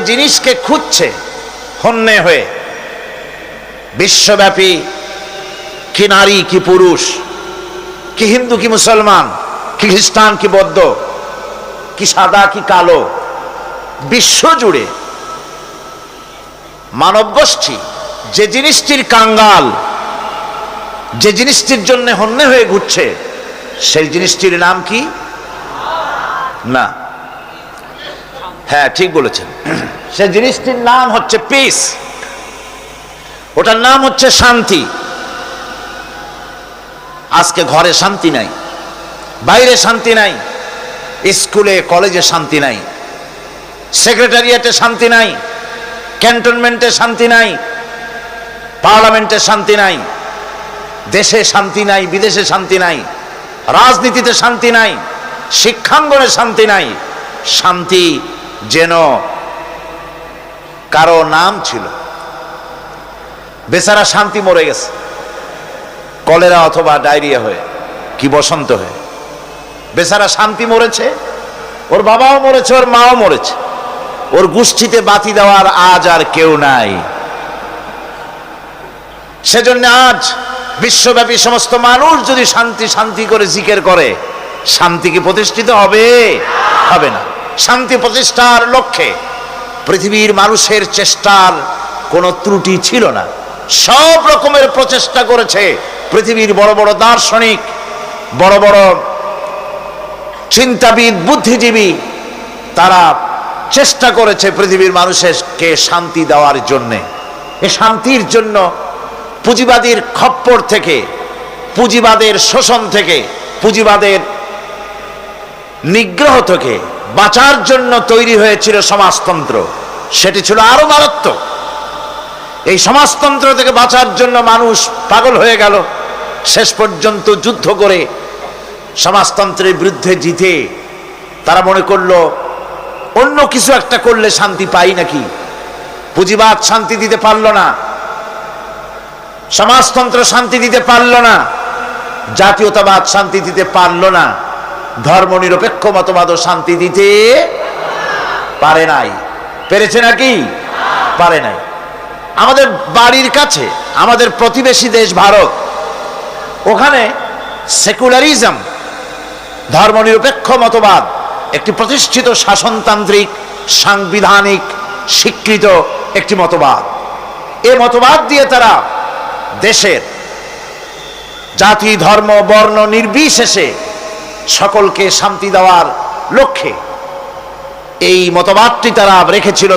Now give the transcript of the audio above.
জিনিসকে খুঁজছে হন্যে হয়ে, বিশ্বব্যাপী কি নারী কি পুরুষ, কি হিন্দু কি মুসলমান, কি খ্রিস্টান কি বৌদ্ধ, কি সাদা কি কালো, বিশ্বজুড়ে মানব গোষ্ঠী যে জিনিসটির কাঙ্গাল, যে জিনিসটির জন্য হন্যে হয়ে ঘুরছে, সেই জিনিসটির নাম কি? না, হ্যাঁ ঠিক বলেছেন, সেই জিনিসটির নাম হচ্ছে পিস, ওটার নাম হচ্ছে শান্তি। আজকে ঘরে শান্তি নাই, বাইরে শান্তি নাই, স্কুলে কলেজে শান্তি নাই, সেক্রেটারিয়েটে শান্তি নাই, ক্যান্টনমেন্টে শান্তি নাই, পার্লামেন্টে শান্তি নাই, দেশে শান্তি নাই, বিদেশে শান্তি নাই, রাজনীতিতে শান্তি নাই, শিক্ষাঙ্গনে শান্তি নাই। শান্তি যেন কারো নাম ছিল। বেচারা শান্তি মরে গেছে কলেরা অথবা ডায়রিয়া হয়ে, কি বসন্ত হয়ে। বেচারা শান্তি মরেছে, ওর বাবাও মরেছে, ওর মাও মরেছে, ওর গোষ্ঠীতে বাতি দেওয়ার আজ আর কেউ নাই। সেজন্য আজ বিশ্বব্যাপী সমস্ত মানুষ যদি শান্তি শান্তি করে জিকির করে, শান্তি কি প্রতিষ্ঠিত হবে? হবে না। শান্তি প্রতিষ্ঠার লক্ষ্যে পৃথিবীর মানুষের চেষ্টার কোনো ত্রুটি ছিল না। সব রকমের প্রচেষ্টা করেছে পৃথিবীর বড় বড় দার্শনিক, বড় বড় চিন্তাবিদ, বুদ্ধিজীবী, তারা চেষ্টা করেছে পৃথিবীর মানুষকে শান্তি দেওয়ার জন্যে। এ শান্তির জন্য পুঁজিবাদীর খপ্পর থেকে, পুঁজিবাদের শোষণ থেকে, পুঁজিবাদের নিগ্রহ থেকে বাঁচার জন্য তৈরি হয়েছিল সমাজতন্ত্র। সেটি ছিল আরো মারাত্মক। এই সমাজতন্ত্র থেকে বাঁচার জন্য মানুষ পাগল হয়ে গেল, শেষ পর্যন্ত যুদ্ধ করে সমাজতন্ত্রের বিরুদ্ধে জিতে তারা মনে করলো অন্য কিছু একটা করলে শান্তি পাই নাকি। পুঁজিবাদ শান্তি দিতে পারল না, সমাজতন্ত্র শান্তি দিতে পারল না, জাতীয়তাবাদ শান্তি দিতে পারল না, ধর্মনিরপেক্ষ মতবাদও শান্তি দিতে পারে নাই। পেরেছে নাকি? পারে নাই। আমাদের বাড়ির কাছে আমাদের প্রতিবেশী দেশ ভারত, ওখানে সেকুলারিজম, ধর্মনিরপেক্ষ মতবাদ একটি প্রতিষ্ঠিত শাসনতান্ত্রিক সাংবিধানিক স্বীকৃত একটি মতবাদ। এ মতবাদ দিয়ে তারা দেশের জাতি ধর্ম বর্ণ নির্বিশেষে সকলকে শান্তি দেওয়ার লক্ষ্যে এই মতবাদটি তারা রেখেছিল।